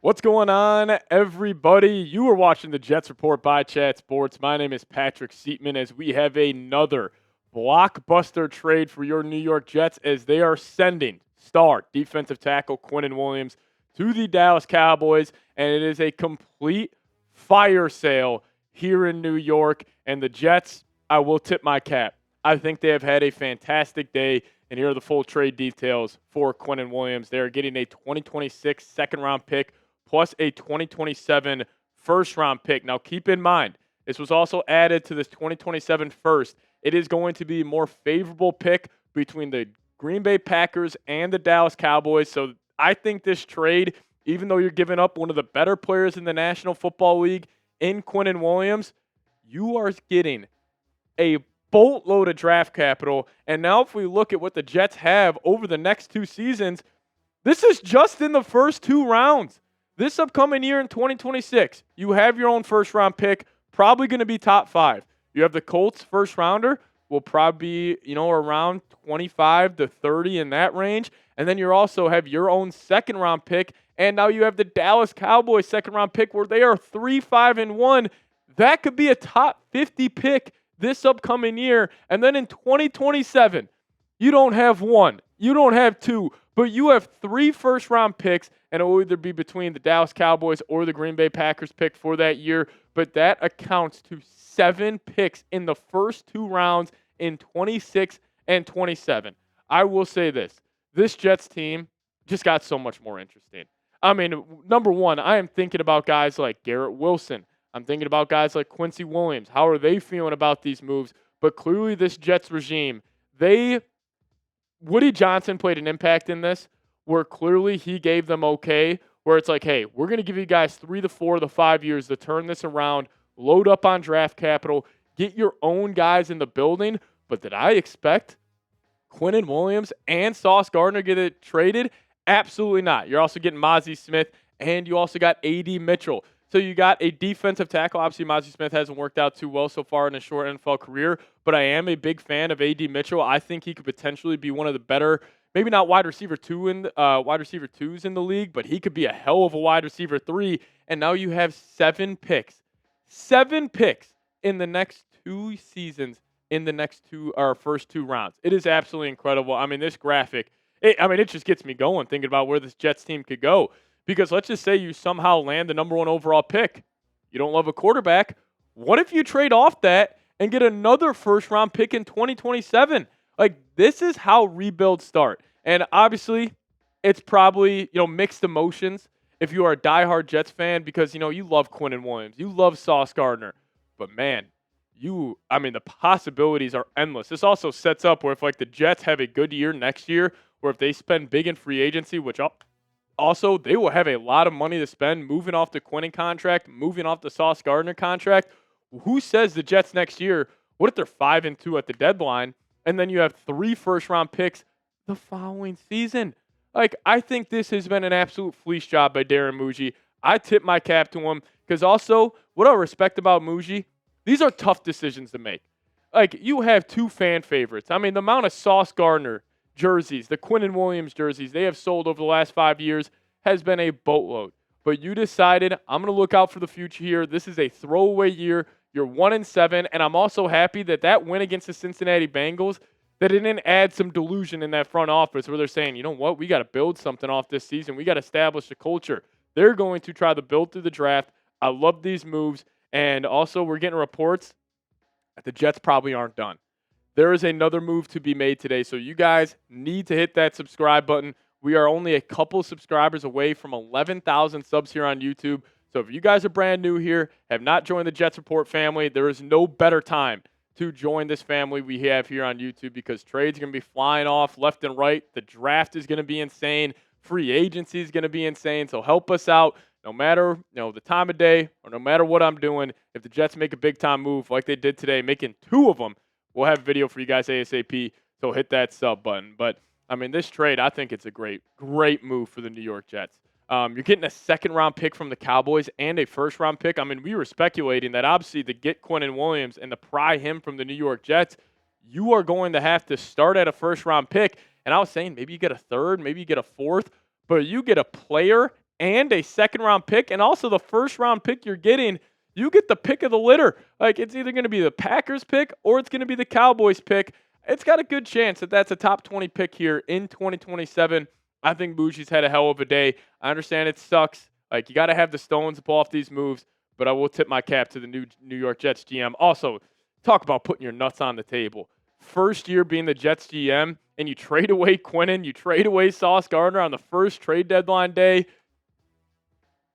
What's going on, everybody? You are watching the Jets Report by Chat Sports. My name is Patrick Seatman as we have another blockbuster trade for your New York Jets as they are sending star defensive tackle Quinnen Williams to the Dallas Cowboys, and it is a complete fire sale here in New York. And the Jets, I will tip my cap. I think they have had a fantastic day, and here are the full trade details for Quinnen Williams. They are getting a 2026 second-round pick plus a 2027 first-round pick. Now, keep in mind, this was also added to this 2027 first. It is going to be a more favorable pick between the Green Bay Packers and the Dallas Cowboys. So I think this trade, even though you're giving up one of the better players in the National Football League in Quinnen Williams, you are getting a boatload of draft capital. And now if we look at what the Jets have over the next two seasons, this is just in the first two rounds. This upcoming year in 2026, you have your own first-round pick, probably going to be top 5. You have the Colts first-rounder, will probably be, around 25 to 30 in that range. And then you also have your own second-round pick, and now you have the Dallas Cowboys second-round pick where they are 3-5-1. That could be a top 50 pick this upcoming year. And then in 2027, you don't have one, you don't have two, but you have 3 first-round picks, and it will either be between the Dallas Cowboys or the Green Bay Packers pick for that year. But that accounts to 7 picks in the first 2 rounds in 26 and 27. I will say this Jets team just got so much more interesting. I mean, number one, I am thinking about guys like Garrett Wilson. I'm thinking about guys like Quincy Williams. How are they feeling about these moves? But clearly this Jets regime, Woody Johnson played an impact in this where clearly he gave them okay, where it's like, hey, we're going to give you guys 3 to 4 to 5 years to turn this around, load up on draft capital, get your own guys in the building. But did I expect Quinnen Williams and Sauce Gardner get it traded? Absolutely not. You're also getting Mozzie Smith, and you also got A.D. Mitchell. So you got a defensive tackle. Obviously, Mozzie Smith hasn't worked out too well so far in his short NFL career, but I am a big fan of A.D. Mitchell. I think he could potentially be one of the better, maybe not wide receiver twos in the league, but he could be a hell of a wide receiver 3. And now you have 7 picks in the next 2 seasons in the next first 2 rounds. It is absolutely incredible. I mean, this graphic, it just gets me going thinking about where this Jets team could go. Because let's just say you somehow land the number 1 overall pick. You don't love a quarterback. What if you trade off that and get another first-round pick in 2027? Like, this is how rebuilds start. And obviously, it's probably, mixed emotions if you are a diehard Jets fan because, you love Quinnen Williams. You love Sauce Gardner. But, man, the possibilities are endless. This also sets up where if, the Jets have a good year next year, or if they spend big in free agency, which also, they will have a lot of money to spend moving off the Quinnen contract, moving off the Sauce Gardner contract. Who says the Jets next year, what if they're 5-2 at the deadline, and then you have 3 first-round picks the following season? I think this has been an absolute fleece job by Darren Muji. I tip my cap to him because also, what I respect about Muji, these are tough decisions to make. You have 2 fan favorites. I mean, the amount of Sauce Gardner jerseys, the Quinnen Williams jerseys they have sold over the last 5 years has been a boatload. But you decided, I'm going to look out for the future here. This is a throwaway year. You're 1-7, and I'm also happy that win against the Cincinnati Bengals, that it didn't add some delusion in that front office where they're saying, you know what, we got to build something off this season. We got to establish a culture. They're going to try to build through the draft. I love these moves. And also, we're getting reports that the Jets probably aren't done. There is another move to be made today, so you guys need to hit that subscribe button. We are only a couple subscribers away from 11,000 subs here on YouTube. So if you guys are brand new here, have not joined the Jets Report family, there is no better time to join this family we have here on YouTube because trades are going to be flying off left and right. The draft is going to be insane. Free agency is going to be insane. So help us out no matter the time of day or no matter what I'm doing. If the Jets make a big-time move like they did today, making 2 of them, we'll have a video for you guys ASAP, so hit that sub button. But, this trade, I think it's a great, great move for the New York Jets. You're getting a second-round pick from the Cowboys and a first-round pick. We were speculating that obviously to get Quinnen Williams and to pry him from the New York Jets, you are going to have to start at a first-round pick. And I was saying maybe you get a third, maybe you get a fourth, but you get a player and a second-round pick, and also the first-round pick you're getting, you get the pick of the litter. Like, it's either going to be the Packers pick or it's going to be the Cowboys pick. It's got a good chance that that's a top 20 pick here in 2027. I think Bougie's had a hell of a day. I understand it sucks. Like, you got to have the stones to pull off these moves, but I will tip my cap to the New York Jets GM. Also, talk about putting your nuts on the table. First year being the Jets GM, and you trade away Quinnen, you trade away Sauce Gardner on the first trade deadline day.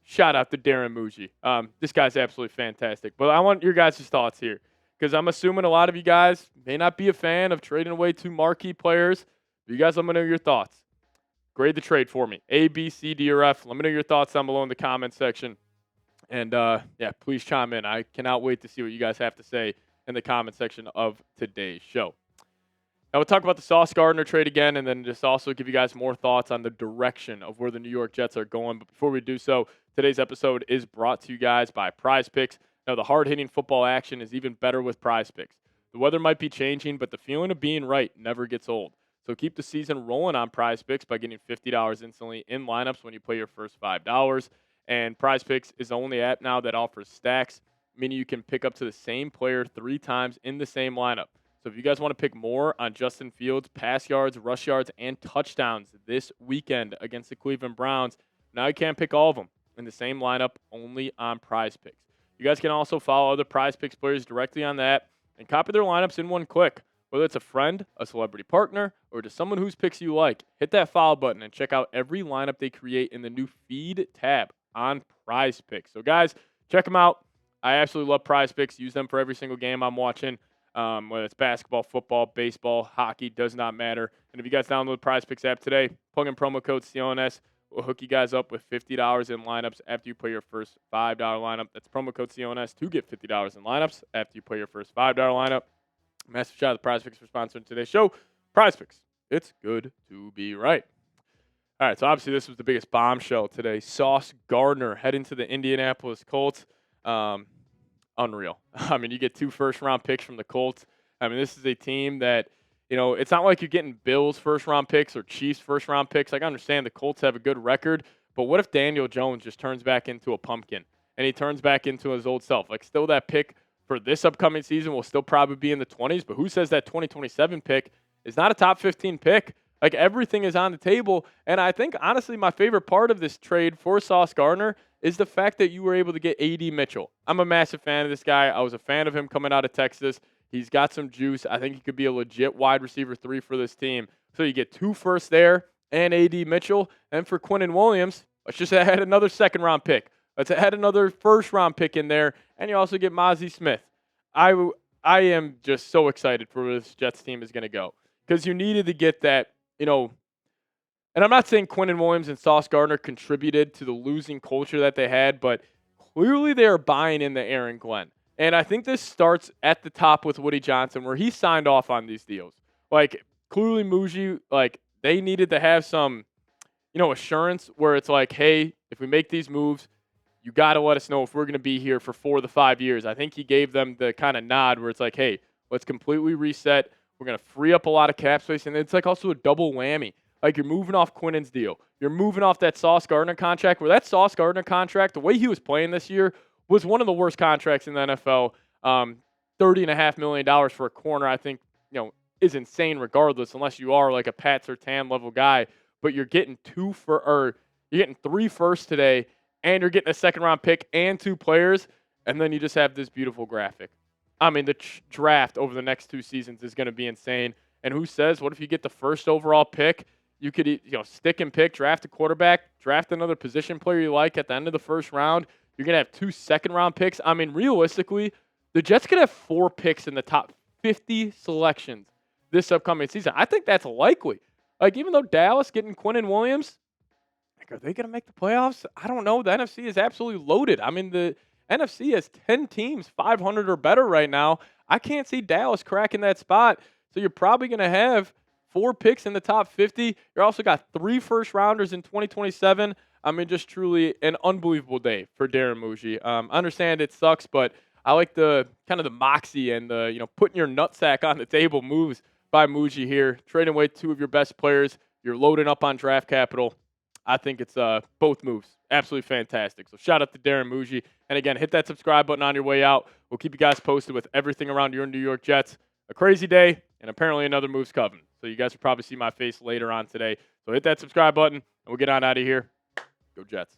Shout out to Darren Muji. This guy's absolutely fantastic. But I want your guys' thoughts here, because I'm assuming a lot of you guys may not be a fan of trading away two marquee players. But you guys, let me know your thoughts. Grade the trade for me. A, B, C, D, or F. Let me know your thoughts down below in the comment section. And, yeah, please chime in. I cannot wait to see what you guys have to say in the comment section of today's show. Now, we'll talk about the Sauce Gardner trade again, and then just also give you guys more thoughts on the direction of where the New York Jets are going. But before we do so, today's episode is brought to you guys by Prize Picks. Now, the hard-hitting football action is even better with Prize Picks. The weather might be changing, but the feeling of being right never gets old. So keep the season rolling on Prize Picks by getting $50 instantly in lineups when you play your first $5. And Prize Picks is the only app now that offers stacks, meaning you can pick up to the same player 3 times in the same lineup. So if you guys want to pick more on Justin Fields' pass yards, rush yards, and touchdowns this weekend against the Cleveland Browns, now you can't pick all of them in the same lineup, only on Prize Picks. You guys can also follow other Prize Picks players directly on that and copy their lineups in one click. Whether it's a friend, a celebrity partner, or just someone whose picks you like, hit that follow button and check out every lineup they create in the new Feed tab on Prize Picks. So guys, check them out. I absolutely love Prize Picks. Use them for every single game I'm watching. Whether it's basketball, football, baseball, hockey, does not matter. And if you guys download the Prize Picks app today, plug in promo code CONS. We'll hook you guys up with $50 in lineups after you play your first $5 lineup. That's promo code CONS to get $50 in lineups after you play your first $5 lineup. Massive shout out to Prize Picks for sponsoring today's show. Prize Picks, it's good to be right. All right, so obviously this was the biggest bombshell today. Sauce Gardner heading to the Indianapolis Colts. Unreal. I mean, you get 2 first-round picks from the Colts. I mean, this is a team that, you know, it's not like you're getting Bills first-round picks or Chiefs first-round picks. Like, I understand the Colts have a good record, but what if Daniel Jones just turns back into a pumpkin and he turns back into his old self? Like, still that pick for this upcoming season will still probably be in the 20s, but who says that 2027 pick is not a top 15 pick? Like, everything is on the table, and I think, honestly, my favorite part of this trade for Sauce Gardner is the fact that you were able to get A.D. Mitchell. I'm a massive fan of this guy. I was a fan of him coming out of Texas. He's got some juice. I think he could be a legit wide receiver 3 for this team. So you get 2 firsts there and A.D. Mitchell. And for Quinnen Williams, let's just add another second-round pick. Let's add another first-round pick in there, and you also get Mozzie Smith. I am just so excited for where this Jets team is going to go, because you needed to get that, you know. And I'm not saying Quinnen Williams and Sauce Gardner contributed to the losing culture that they had, but clearly they are buying into Aaron Glenn. And I think this starts at the top with Woody Johnson, where he signed off on these deals. Like, clearly Muji, like, they needed to have some, you know, assurance where it's like, hey, if we make these moves, you got to let us know if we're going to be here for 4 to 5 years. I think he gave them the kind of nod where it's like, hey, let's completely reset. We're going to free up a lot of cap space. And it's like also a double whammy. Like, you're moving off Quinnen's deal. You're moving off that Sauce Gardner contract, where that Sauce Gardner contract, the way he was playing this year, was one of the worst contracts in the NFL. $30.5 million for a corner, I think, you know, is insane regardless, unless you are like a Pat Surtain level guy. But you're getting 3 firsts today, and you're getting a second-round pick and 2 players, and then you just have this beautiful graphic. I mean, the draft over the next 2 seasons is going to be insane. And who says, what if you get the first overall pick? You could, you know, stick and pick, draft a quarterback, draft another position player you like at the end of the first round. You're going to have 2 second-round picks. I mean, realistically, the Jets could have 4 picks in the top 50 selections this upcoming season. I think that's likely. Like, even though Dallas getting Quinnen Williams, like, are they going to make the playoffs? I don't know. The NFC is absolutely loaded. I mean, the NFC has 10 teams, 500 or better right now. I can't see Dallas cracking that spot. So you're probably going to have 4 picks in the top 50. You're also got 3 first-rounders in 2027. I mean, just truly an unbelievable day for Darren Muji. I understand it sucks, but I like the kind of the moxie and the, you know, putting your nutsack on the table moves by Muji here. Trading away 2 of your best players. You're loading up on draft capital. I think it's both moves. Absolutely fantastic. So shout out to Darren Muji. And again, hit that subscribe button on your way out. We'll keep you guys posted with everything around your New York Jets. A crazy day, and apparently another move's coming. So you guys will probably see my face later on today. So hit that subscribe button, and we'll get on out of here. Go Jets.